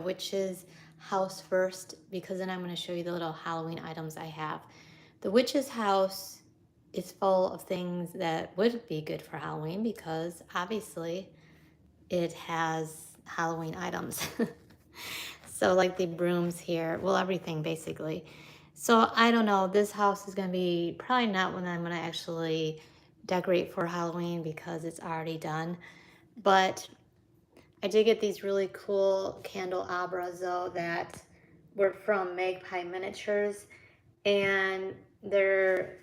witch's house first, because then I'm going to show you the little Halloween items I have. The witch's house is full of things that would be good for Halloween because obviously it has Halloween items. So like the brooms here, well, everything basically. So I don't know, this house is going to be probably not when I'm going to actually decorate for Halloween because it's already done. But I did get these really cool candelabras though that were from Magpie Miniatures, and they're,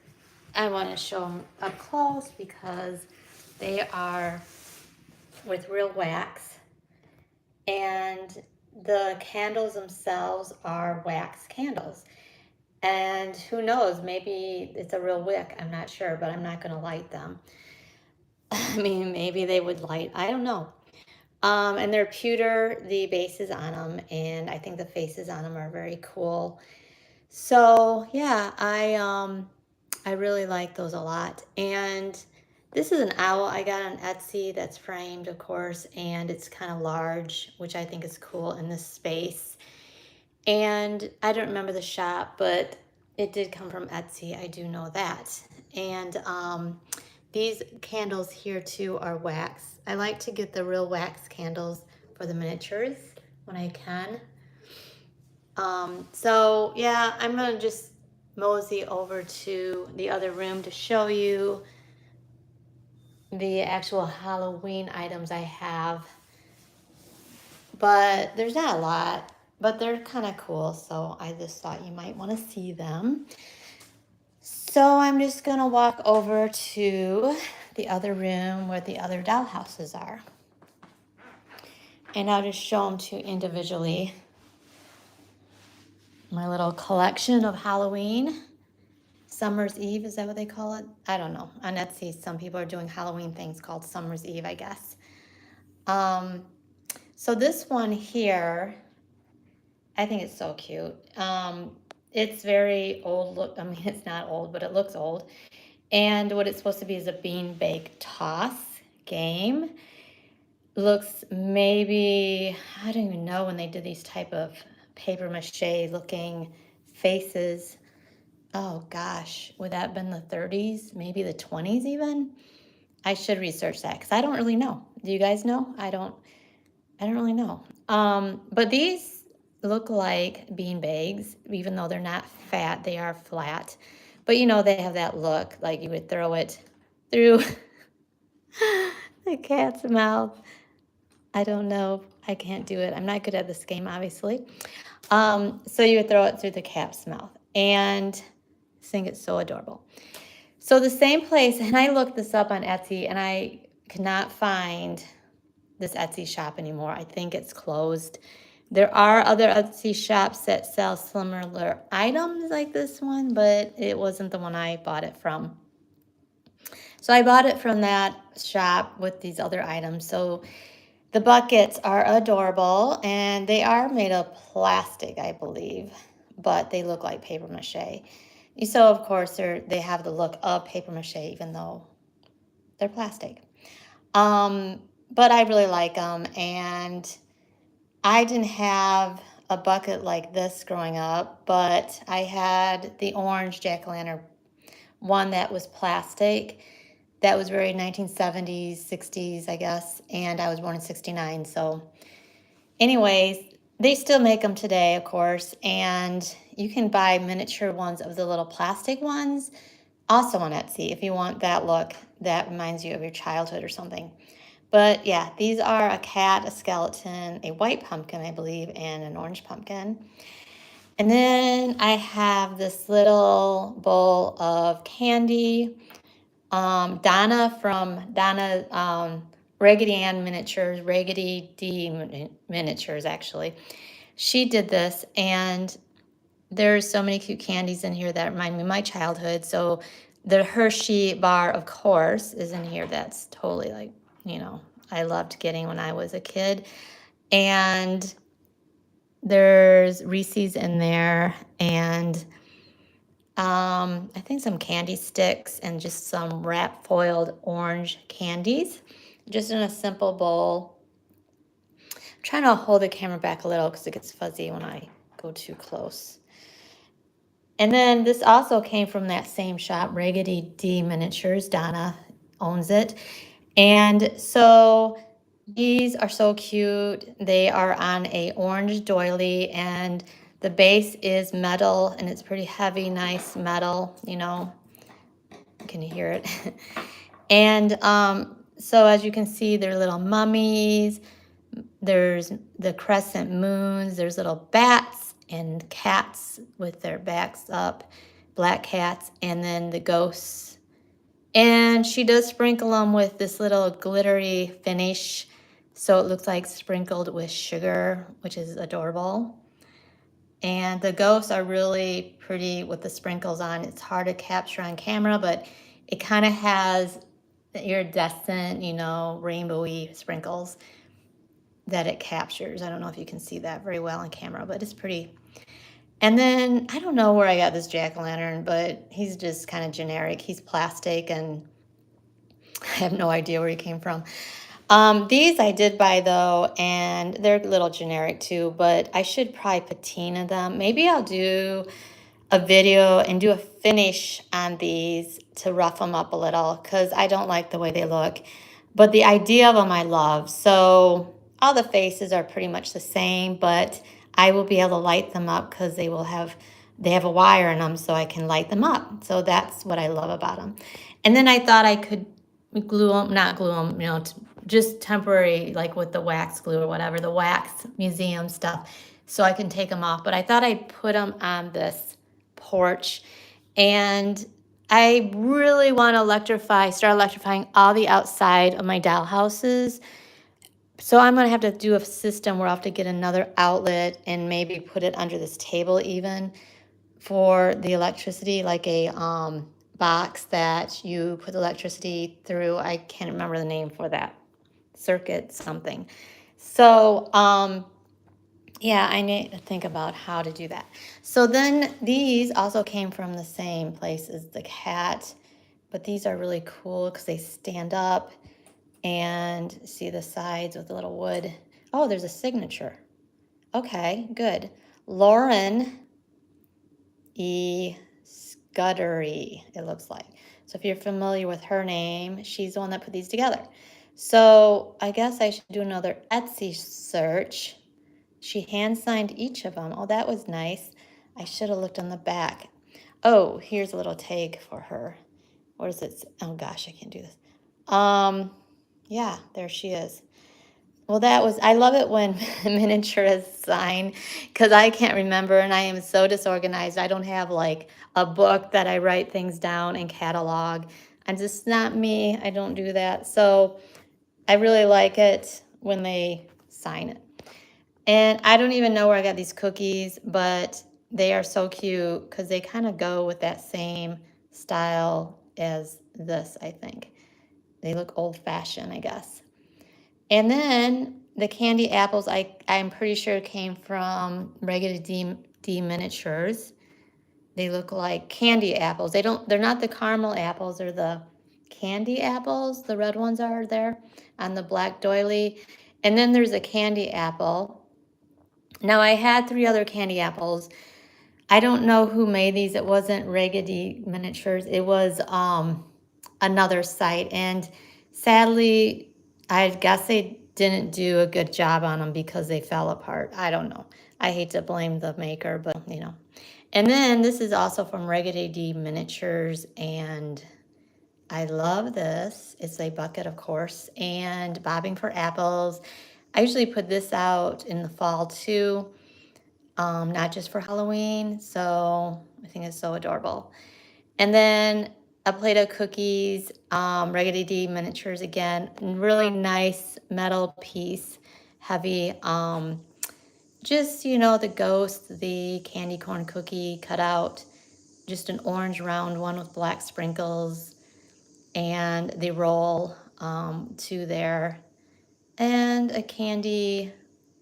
I want to show them up close because they are with real wax, and the candles themselves are wax candles. And who knows, maybe it's a real wick, I'm not sure, but I'm not going to light them. I mean, maybe they would light, I don't know. And they're pewter, the bases on them, and I think the faces on them are very cool. So yeah, I really like those a lot. And this is an owl I got on Etsy that's framed, of course, and it's kind of large, which I think is cool in this space. And I don't remember the shop, but it did come from Etsy. I do know that. And these candles here too are wax. I like to get the real wax candles for the miniatures when I can. So yeah, I'm gonna just mosey over to the other room to show you the actual Halloween items I have. But there's not a lot, but they're kind of cool, so I just thought you might want to see them. So I'm just gonna walk over to the other room where the other doll houses are. And I'll just show them to you individually. My little collection of Halloween. Summer's Eve, is that what they call it? I don't know. On Etsy, some people are doing Halloween things called Summer's Eve, I guess. So this one here, I think it's so cute. It's very old look. I mean, it's not old, but it looks old. And what it's supposed to be is a bean bake toss game. Looks maybe, I don't even know when they did these type of paper mache looking faces. Oh gosh, would that have been the 30s, maybe the 20s even? I should research that because I don't really know. Do you guys know? I don't really know. But these look like bean bags, even though they're not fat, they are flat. But you know, they have that look like you would throw it through the cat's mouth. I don't know. I can't do it. I'm not good at this game, obviously. So you would throw it through the cat's mouth. And I think it's so adorable. So the same place, and I looked this up on Etsy, and I could not find this Etsy shop anymore. I think it's closed. There are other Etsy shops that sell similar items like this one, but it wasn't the one I bought it from. So I bought it from that shop with these other items. So the buckets are adorable, and they are made of plastic, I believe, but they look like paper mache. So of course they have the look of paper mache, even though they're plastic. But I really like them, and I didn't have a bucket like this growing up, but I had the orange jack-o'-lantern one that was plastic. That was very 1970s, 60s, I guess, and I was born in 69. So anyways, they still make them today, of course, and you can buy miniature ones of the little plastic ones also on Etsy if you want that look that reminds you of your childhood or something. But yeah, these are a cat, a skeleton, a white pumpkin, I believe, and an orange pumpkin. And then I have this little bowl of candy. Donna from Raggedy Ann Miniatures, Raggedy D Miniatures, actually. She did this, and there's so many cute candies in here that remind me of my childhood. So the Hershey bar, of course, is in here. That's totally like, I loved getting when I was a kid. And there's Reese's in there, and I think some candy sticks and just some wrap foiled orange candies, just in a simple bowl. I'm trying to hold the camera back a little because it gets fuzzy when I go too close. And then this also came from that same shop, Raggedy D Miniatures. Donna owns it. And so these are so cute. They are on a orange doily, and the base is metal, and it's pretty heavy, nice metal, you know. Can you hear it? And so as you can see, they're little mummies. There's the crescent moons. There's little bats and cats with their backs up, black cats, and then the ghosts. And she does sprinkle them with this little glittery finish, so it looks like sprinkled with sugar, which is adorable. And the ghosts are really pretty with the sprinkles on. It's hard to capture on camera, but it kind of has the iridescent, you know, rainbowy sprinkles that it captures. I don't know if you can see that very well on camera, but it's pretty. And then I don't know where I got this jack-o'-lantern, but he's just kind of generic. He's plastic, and I have no idea where he came from. These I did buy though, and they're a little generic too, but I should probably patina them. Maybe I'll do a video and do a finish on these to rough them up a little, because I don't like the way they look. But the idea of them I love. So all the faces are pretty much the same, but I will be able to light them up because they have a wire in them, so I can light them up. So that's what I love about them. And then I thought I could glue them, not glue them, you know, just temporary, like with the wax glue or whatever, the wax museum stuff, so I can take them off. But I thought I'd put them on this porch, and I really want to start electrifying all the outside of my doll houses. So I'm gonna have to do a system where I'll have to get another outlet and maybe put it under this table even for the electricity, like a box that you put electricity through. I can't remember the name for that circuit something. So yeah, I need to think about how to do that. So then these also came from the same place as the cat, but these are really cool because they stand up, and see the sides with the little wood. Oh, there's a signature. Okay, good. Lauren E. Scuddery, it looks like. So if you're familiar with her name, she's the one that put these together. So I guess I should do another Etsy search. She hand signed each of them. Oh, that was nice. I should have looked on the back. Oh, here's a little tag for her. What is it? Oh gosh, I can't do this. Yeah, there she is. Well, I love it when miniatures sign, because I can't remember and I am so disorganized. I don't have like a book that I write things down and catalog. I'm just not me. I don't do that. So I really like it when they sign it. And I don't even know where I got these cookies, but they are so cute because they kind of go with that same style as this, I think. They look old-fashioned, I guess. And then the candy apples, I'm pretty sure came from Raggedy D Miniatures. They look like candy apples. They're not the caramel apples, they're the candy apples. The red ones are there on the black doily. And then there's a candy apple. Now I had 3 other candy apples. I don't know who made these. It wasn't Raggedy Miniatures. It was another site. And sadly, I guess they didn't do a good job on them because they fell apart. I don't know. I hate to blame the maker, but you know. And then this is also from Raggedy D Miniatures, and I love this. It's a bucket, of course, and bobbing for apples. I usually put this out in the fall too, not just for Halloween. So I think it's so adorable. And then a plate of cookies, Raggedy D Miniatures again, really nice metal piece, heavy. Just, you know, the ghost, the candy corn cookie cut out, just an orange round one with black sprinkles, and the roll two there, and a candy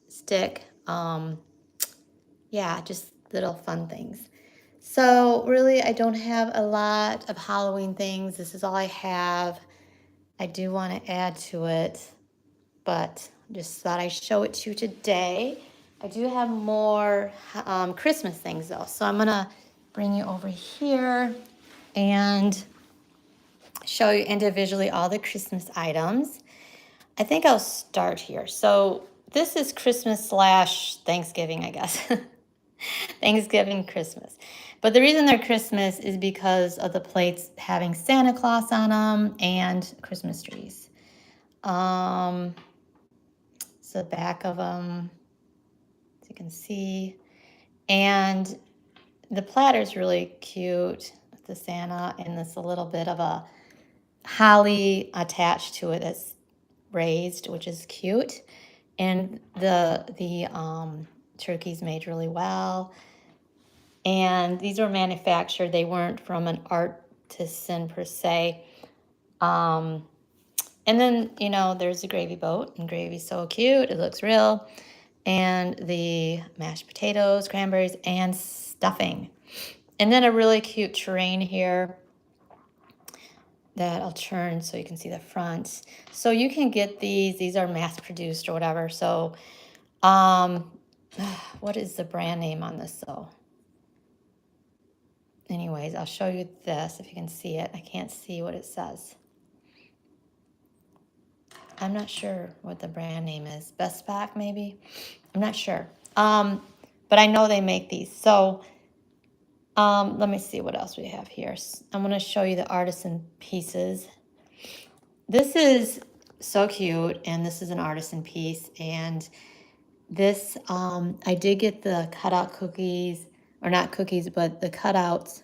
stick. Yeah, just little fun things. So really, I don't have a lot of Halloween things. This is all I have. I do want to add to it, but Just thought I'd show it to you today. I do have more Christmas things though. So I'm gonna bring you over here and show you individually all the Christmas items. I think I'll start here. So this is Christmas slash Thanksgiving, I guess. Thanksgiving, Christmas. But the reason they're Christmas is because of the plates having Santa Claus on them and Christmas trees. It's the back of them, as you can see. And the platter's really cute with the Santa, and this a little bit of a holly attached to it that's raised, which is cute. And the turkey's made really well. And these were manufactured. They weren't from an artisan per se. And then, you know, there's the gravy boat, and gravy's so cute. It looks real. And the mashed potatoes, cranberries, and stuffing. And then a really cute terrain here that I'll turn so you can see the front. So you can get these are mass produced or whatever. So, what is the brand name on this though? Anyways, I'll show you this if you can see it. I can't see what it says. I'm not sure what the brand name is. Best Pack, maybe? I'm not sure. But I know they make these. So let me see what else we have here. I'm going to show you the artisan pieces. This is so cute, and this is an artisan piece. And this, I did get the cutout cookies, or not cookies, but the cutouts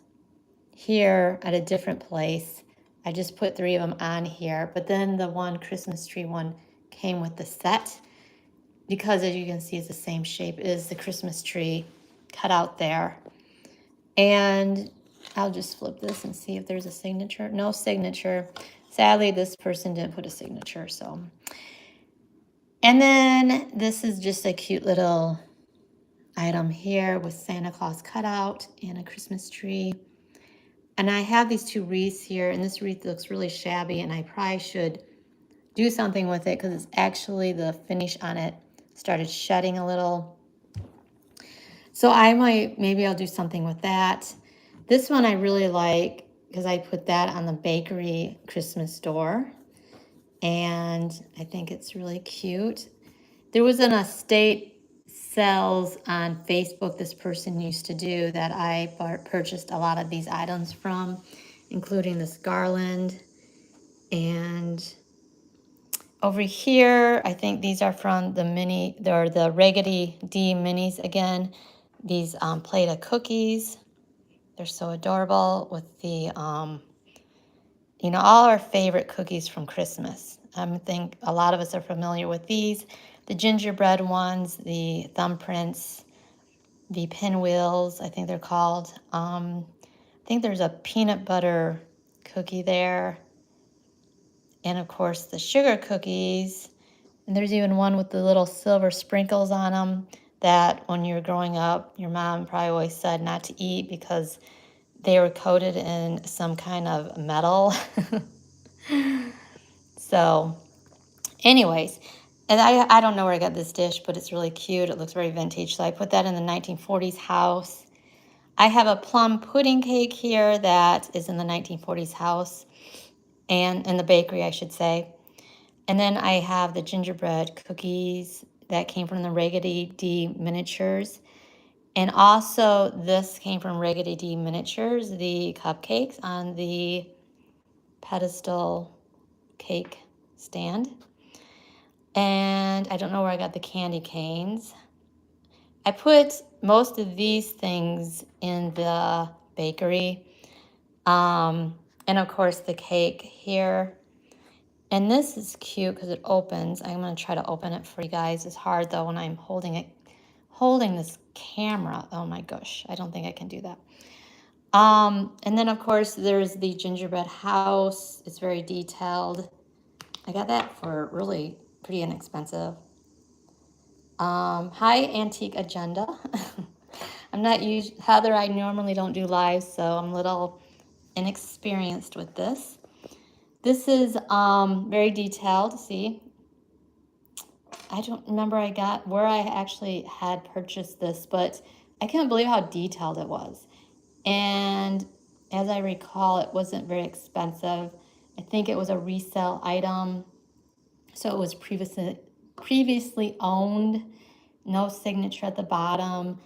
here at a different place. I just put 3 of them on here, but then the one Christmas tree one came with the set because, as you can see, it's the same shape as the Christmas tree cut out there. And I'll just flip this and see if there's a signature. No signature. Sadly, this person didn't put a signature, so. And then this is just a cute little item here with Santa Claus cutout and a Christmas tree. And I have these 2 wreaths here, and this wreath looks really shabby, and I probably should do something with it because it's actually the finish on it started shedding a little. So maybe I'll do something with that. This one I really like because I put that on the bakery Christmas door, and I think it's really cute. There was an estate sales on Facebook this person used to do that I purchased a lot of these items from, including this garland. And over here, I think these are from the Raggedy D minis again. These plate of cookies. They're so adorable with the, you know, all our favorite cookies from Christmas. I think a lot of us are familiar with these. The gingerbread ones, the thumbprints, the pinwheels, I think they're called. I think there's a peanut butter cookie there. And of course the sugar cookies. And there's even one with the little silver sprinkles on them that when you were growing up, your mom probably always said not to eat because they were coated in some kind of metal. So anyways, and I don't know where I got this dish, but it's really cute. It looks very vintage. So I put that in the 1940s house. I have a plum pudding cake here that is in the 1940s house, and in the bakery, I should say. And then I have the gingerbread cookies that came from the Raggedy D Miniatures. And also this came from Raggedy D Miniatures, the cupcakes on the pedestal cake stand. And I don't know where I got the candy canes. I put most of these things in the bakery. And of course the cake here. And this is cute because it opens. I'm going to try to open it for you guys. It's hard though when I'm holding this camera. Oh my gosh, I don't think I can do that. And then of course there's the gingerbread house. It's very detailed. I got that for really pretty inexpensive. Hi, Antique Agenda. I'm not Heather, I normally don't do live, so I'm a little inexperienced with this. This is very detailed, see? I don't remember where I actually had purchased this, but I can't believe how detailed it was. And as I recall, it wasn't very expensive. I think it was a resale item, so it was previously owned. No signature at the bottom.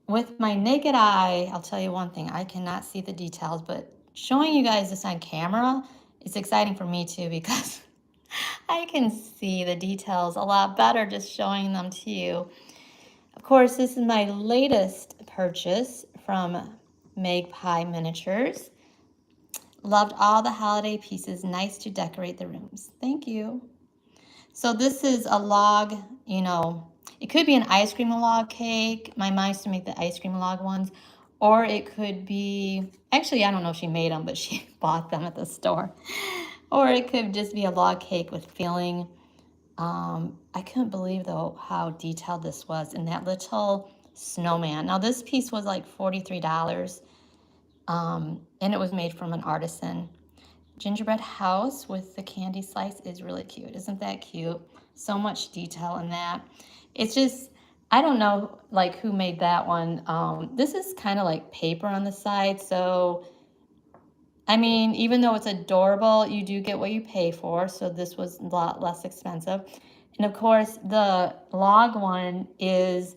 With my naked eye, I'll tell you one thing, I cannot see the details, but showing you guys this on camera is exciting for me too, because I can see the details a lot better just showing them to you. Of course, this is my latest purchase from Mollie Miniatures. Loved all the holiday pieces, nice to decorate the rooms. Thank you. So this is a log, you know, it could be an ice cream log cake. My mom used to make the ice cream log ones. Or it could be, actually, I don't know if she made them, but she bought them at the store. Or it could just be a log cake with filling. I couldn't believe, though, how detailed this was in that little snowman. Now, this piece was like $43, and it was made from an artisan. Gingerbread house with the candy slice is really cute. Isn't that cute? So much detail in that. It's just, I don't know like who made that one. This is kind of like paper on the side. So, I mean, even though it's adorable, you do get what you pay for. So this was a lot less expensive. And of course, the log one is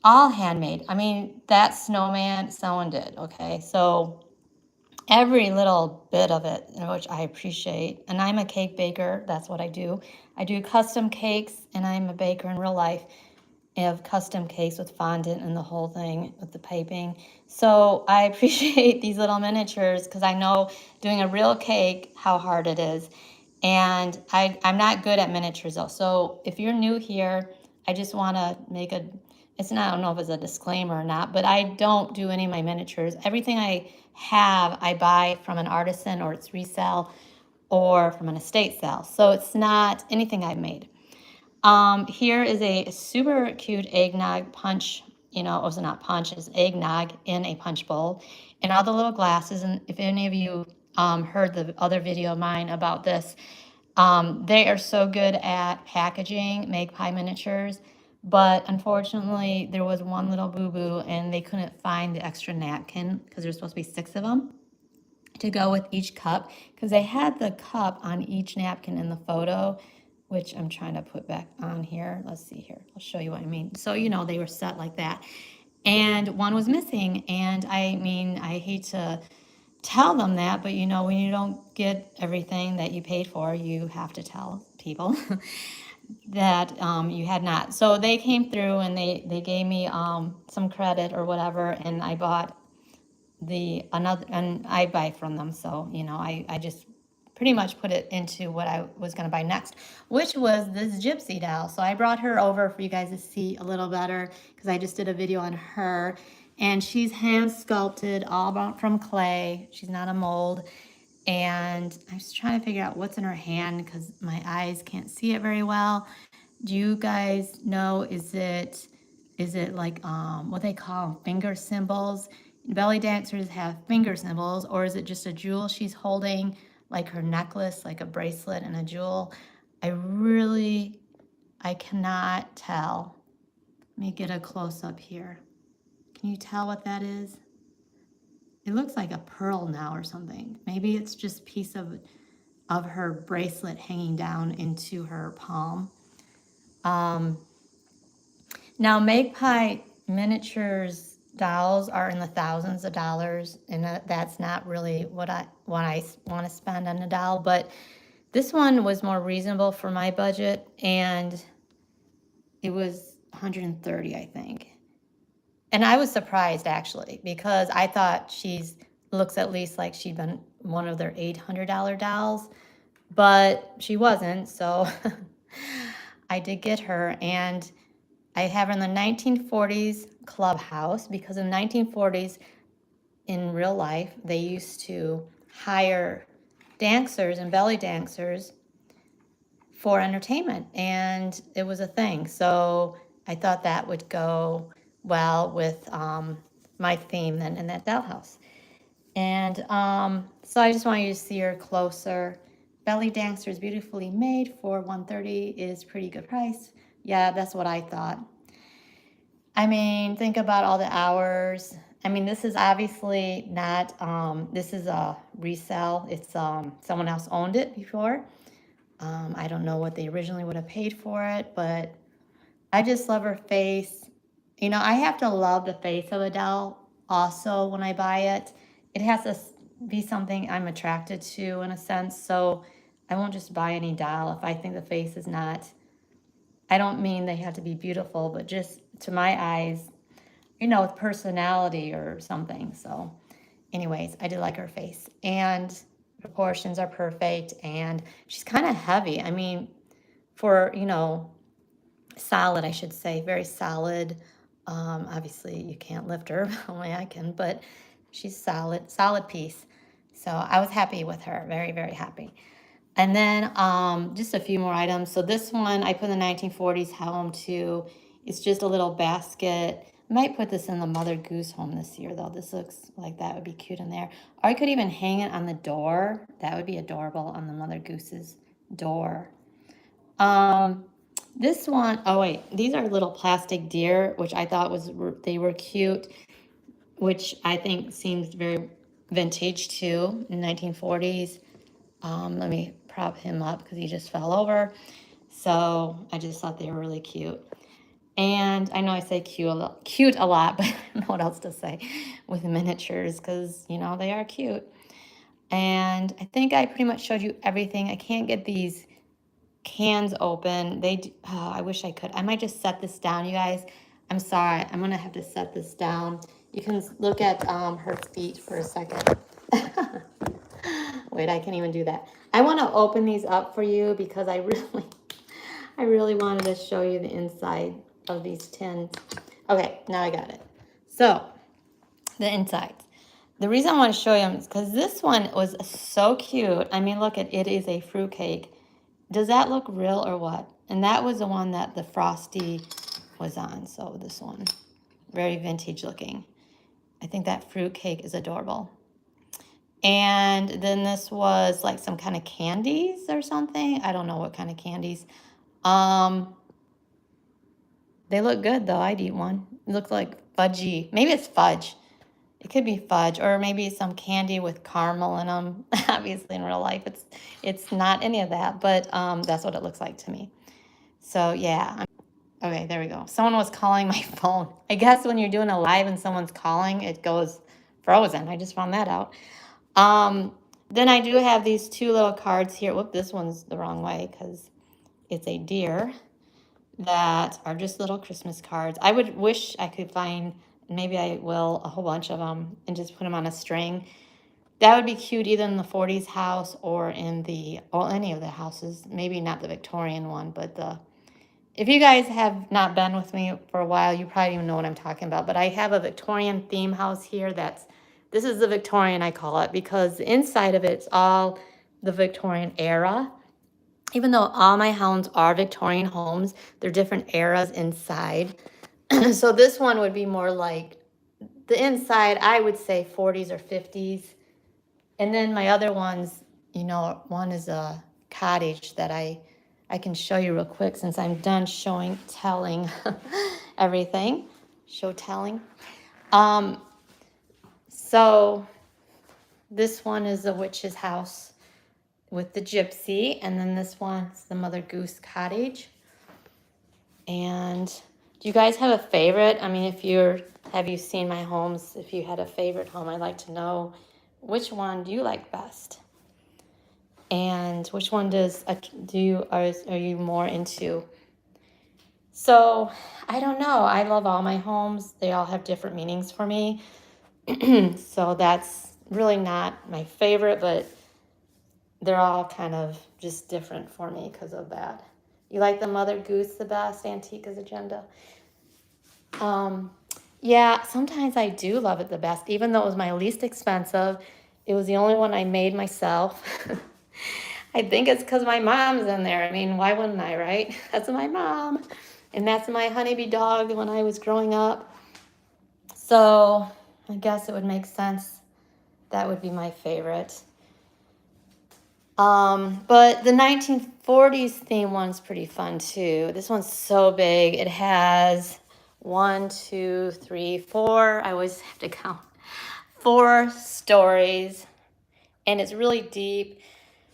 all handmade. I mean, that snowman, someone did, okay? So every little bit of it, which I appreciate. And I'm a cake baker. That's what I do. I do custom cakes, and I'm a baker in real life. I have custom cakes with fondant and the whole thing with the piping. So I appreciate these little miniatures because I know doing a real cake, how hard it is. And I'm not good at miniatures though. So if you're new here, I just want to make it's not, I don't know if it's a disclaimer or not, but I don't do any of my miniatures. Everything I have, I buy from an artisan, or it's resale, or from an estate sale. So it's not anything I've made. Here is a super cute eggnog punch. You know, it was not punch, it's eggnog in a punch bowl, and all the little glasses. And if any of you heard the other video of mine about this, they are so good at packaging, Magpie Miniatures. But unfortunately, there was one little boo-boo, and they couldn't find the extra napkin because there's supposed to be 6 of them to go with each cup, because they had the cup on each napkin in the photo, which I'm trying to put back on here. Let's see here. I'll show you what I mean. So, you know, they were set like that. And one was missing. And I mean, I hate to tell them that, but you know, when you don't get everything that you paid for, you have to tell people that you had not. So they came through and they gave me some credit or whatever, and I bought and I buy from them. So, you know, I just pretty much put it into what I was going to buy next, which was this gypsy doll. So I brought her over for you guys to see a little better because I just did a video on her, and she's hand sculpted all from clay. She's not a mold. And I was trying to figure out what's in her hand because my eyes can't see it very well. Do you guys know, is it like what they call finger symbols? Belly dancers have finger symbols, or is it just a jewel she's holding, like her necklace, like a bracelet and a jewel? I cannot tell. Let me get a close-up here. Can you tell what that is? It looks like a pearl now or something. Maybe it's just a piece of her bracelet hanging down into her palm. Now, Magpie Miniatures dolls are in the thousands of dollars, and that's not really what I want to spend on a doll. But this one was more reasonable for my budget, and it was $130, I think. And I was surprised actually, because I thought looks at least like she'd been one of their $800 dolls, but she wasn't. So I did get her, and I have her in the 1940s clubhouse, because in the 1940s, in real life, they used to hire dancers and belly dancers for entertainment, and it was a thing. So I thought that would go well with my theme then in that dollhouse. And so I just want you to see her closer. belly dancer is beautifully made for $130 is pretty good price. Yeah, that's what I thought. I mean, think about all the hours. I mean, this is obviously not, this is a resale. It's, someone else owned it before. I don't know what they originally would have paid for it, but I just love her face. You know, I have to love the face of Adele also when I buy it. It has to be something I'm attracted to in a sense. So I won't just buy any doll if I think the face is not, I don't mean they have to be beautiful, but just to my eyes, you know, with personality or something. So anyways, I did like her face. And proportions are perfect. And she's kind of heavy. I mean, for, you know, solid, I should say, very solid. Obviously, you can't lift her, only I can, but she's solid piece. So I was happy with her, very, very happy. And then just a few more items. So this one, I put in the 1940s home too. It's just a little basket. I might put this in the Mother Goose home this year, though. This looks like that would be cute in there. Or I could even hang it on the door. That would be adorable on the Mother Goose's door. This one, oh wait, these are little plastic deer, which I thought they were cute, which I think seems very vintage too, in 1940s. Let me prop him up because he just fell over. So I just thought they were really cute. And I know I say cute a lot, but I don't know what else to say with miniatures because, you know, they are cute. And I think I pretty much showed you everything. I can't get these cans open. I wish I could. I might just set this down, you guys. I'm sorry. I'm going to have to set this down. You can look at her feet for a second. Wait, I can't even do that. I want to open these up for you because I really wanted to show you the inside of these tins. Okay, now I got it. So, the insides. The reason I want to show you them is because this one was so cute. I mean, look, it is a fruitcake. Does that look real or what? And that was the one that the Frosty was on. So this one, very vintage looking. I think that fruitcake is adorable. And then this was like some kind of candies or something. I don't know what kind of candies. They look good though. I'd eat one. It looks like fudgy. Maybe it's fudge. It could be fudge or maybe some candy with caramel in them. Obviously in real life it's not any of that, but that's what it looks like to me. So yeah. Okay, there we go. Someone was calling my phone. I guess when you're doing a live and someone's calling, it goes frozen. I just found that out. Then I do have these two little cards here. Whoop, this one's the wrong way because it's a deer that are just little Christmas cards. I would wish I could find, maybe I will, a whole bunch of them and just put them on a string. That would be cute either in the 40s house or in any of the houses. Maybe not the Victorian one, but if you guys have not been with me for a while, you probably even know what I'm talking about. But I have a Victorian theme house here this is the Victorian, I call it, because the inside of it's all the Victorian era. Even though all my homes are Victorian homes, they're different eras inside. So this one would be more like the inside, I would say 40s or 50s. And then my other ones, you know, one is a cottage that I can show you real quick since I'm done telling everything. Telling. So this one is the witch's house with the gypsy, and then this one's the Mother Goose cottage. And do you guys have a favorite? I mean, have you seen my homes? If you had a favorite home, I'd like to know which one do you like best? And which one are you more into? So I don't know. I love all my homes. They all have different meanings for me. So that's really not my favorite, but they're all kind of just different for me because of that. You like the Mother Goose the best, Antiqua's Agenda? Yeah, sometimes I do love it the best, even though it was my least expensive. It was the only one I made myself. I think it's because my mom's in there. I mean, why wouldn't I, right? That's my mom. And that's my honeybee dog when I was growing up. So I guess it would make sense. That would be my favorite. But the 1940s theme one's pretty fun too. This one's so big. It has 1, 2, 3, 4. I always have to count. 4 stories, and it's really deep.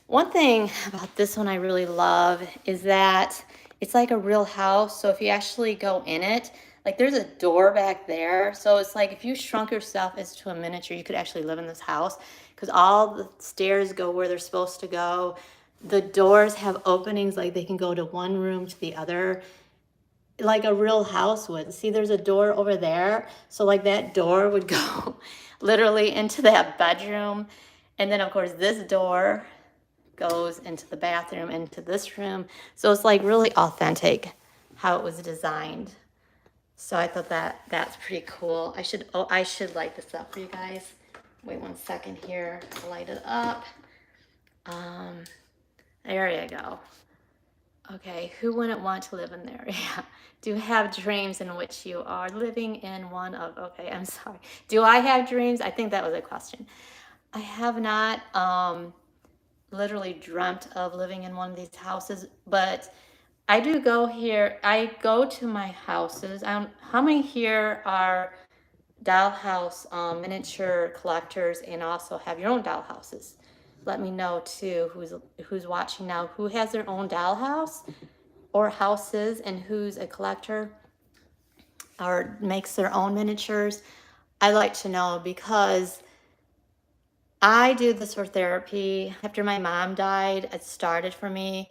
One thing about this one I really love is that it's like a real house. So if you actually go in it, like there's a door back there. So it's like if you shrunk yourself into a miniature, you could actually live in this house because all the stairs go where they're supposed to go. The doors have openings, like they can go to one room to the other, like a real house would. See, there's a door over there. So like that door would go literally into that bedroom. And then of course this door goes into the bathroom, into this room. So it's like really authentic how it was designed. So I thought that's pretty cool. I should light this up for you guys. Wait 1 second here to light it up. There you go. Okay, who wouldn't want to live in there? Yeah. Do you have dreams in which you are living in one of, okay, I'm sorry. Do I have dreams? I think that was a question. I have not literally dreamt of living in one of these houses, but I do go here. I go to my houses. How many here are dollhouse miniature collectors and also have your own dollhouses? Let me know too who's watching now, who has their own dollhouse or houses and who's a collector or makes their own miniatures. I like to know because I do this for therapy. After my mom died, it started for me.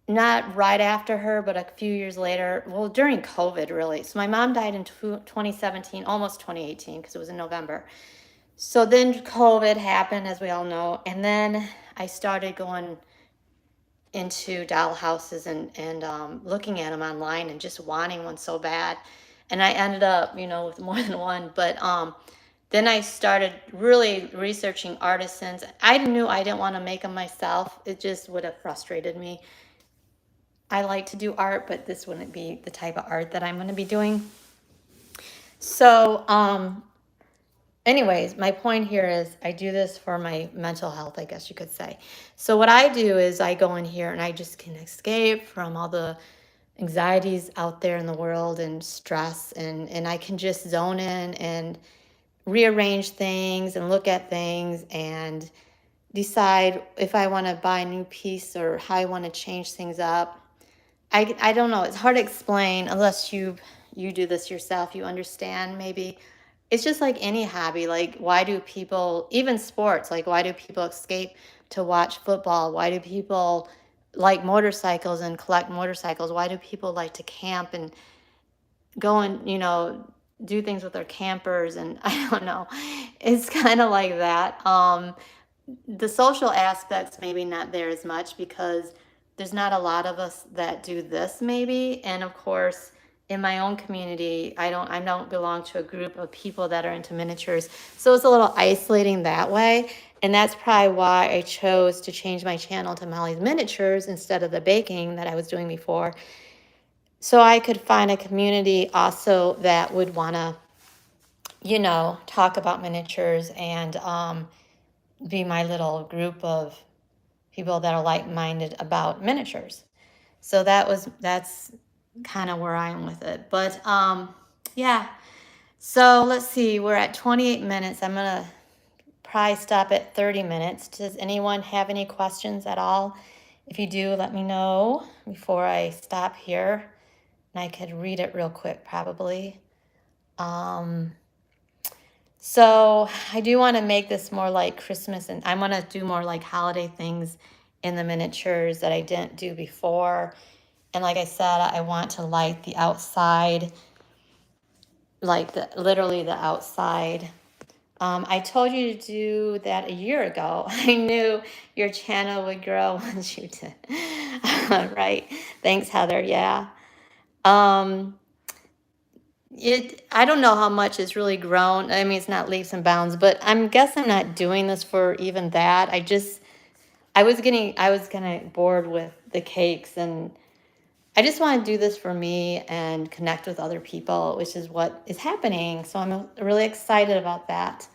Not right after her, but a few years later. Well, during COVID, really. So my mom died in 2017, almost 2018, because it was in November. So then COVID happened, as we all know. And then I started going into doll houses and looking at them online and just wanting one so bad. And I ended up, with more than one. But then I started really researching artisans. I knew I didn't want to make them myself. It just would have frustrated me. I like to do art, but this wouldn't be the type of art that I'm going to be doing. So, anyways, my point here is I do this for my mental health, I guess you could say. So what I do is I go in here and I just can escape from all the anxieties out there in the world and stress, and I can just zone in and rearrange things and look at things and decide if I want to buy a new piece or how I want to change things up. I don't know. It's hard to explain unless you do this yourself. You understand maybe. It's just like any hobby. Like why do people, even sports, like why do people escape to watch football? Why do people like motorcycles and collect motorcycles? Why do people like to camp and go and, do things with their campers? And I don't know. It's kind of like that. The social aspects maybe not there as much because there's not a lot of us that do this maybe. And of course, in my own community, I don't belong to a group of people that are into miniatures. So it's a little isolating that way. And that's probably why I chose to change my channel to Mollie's Miniatures instead of the baking that I was doing before. So I could find a community also that would want to, talk about miniatures and be my little group of people that are like-minded about miniatures. So that's kind of where I am with it. But yeah. So let's see, we're at 28 minutes. I'm gonna probably stop at 30 minutes. Does anyone have any questions at all? If you do, let me know before I stop here. And I could read it real quick probably. So I do want to make this more like Christmas, and I want to do more like holiday things in the miniatures that I didn't do before. And like I said, I want to light the outside, like literally the outside. I told you to do that a year ago. I knew your channel would grow once you did. Right. Thanks, Heather. Yeah. I don't know how much it's really grown. I mean, it's not leaps and bounds, but I'm not doing this for even that. I was kind of bored with the cakes, and I just want to do this for me and connect with other people, which is what is happening. So I'm really excited about that.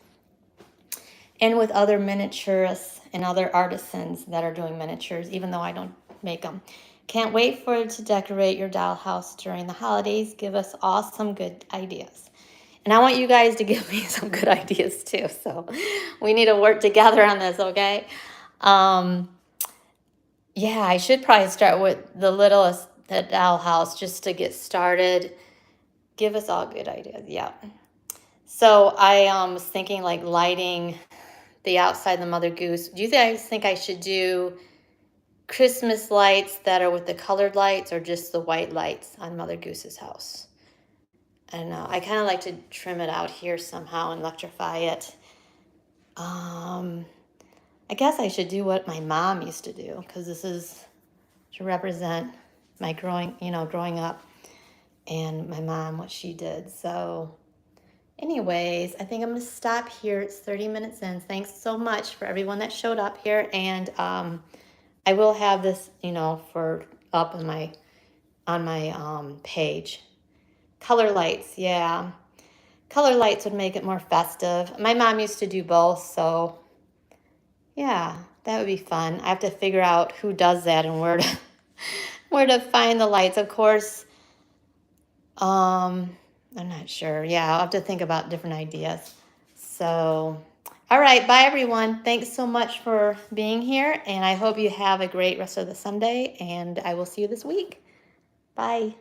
And with other miniaturists and other artisans that are doing miniatures, even though I don't make them. Can't wait for to decorate your dollhouse during the holidays. Give us all some good ideas. And I want you guys to give me some good ideas too. So we need to work together on this, okay? Um, yeah, I should probably start with the littlest, the dollhouse, just to get started. Give us all good ideas. Yeah. So I was thinking like lighting the outside of the Mother Goose. Do you guys think I should do Christmas lights that are with the colored lights, or just the white lights on Mother Goose's house? I don't know. I kind of like to trim it out here somehow and electrify it. I guess I should do what my mom used to do, because this is to represent my growing up, and my mom, what she did. So anyways, I think I'm going to stop here. It's 30 minutes in. Thanks so much for everyone that showed up here. And I will have this, for up on my page. Color lights, yeah. Color lights would make it more festive. My mom used to do both, so yeah, that would be fun. I have to figure out who does that and where to find the lights. Of course, I'm not sure. Yeah, I'll have to think about different ideas. So, all right, bye everyone. Thanks so much for being here, and I hope you have a great rest of the Sunday, and I will see you this week. Bye.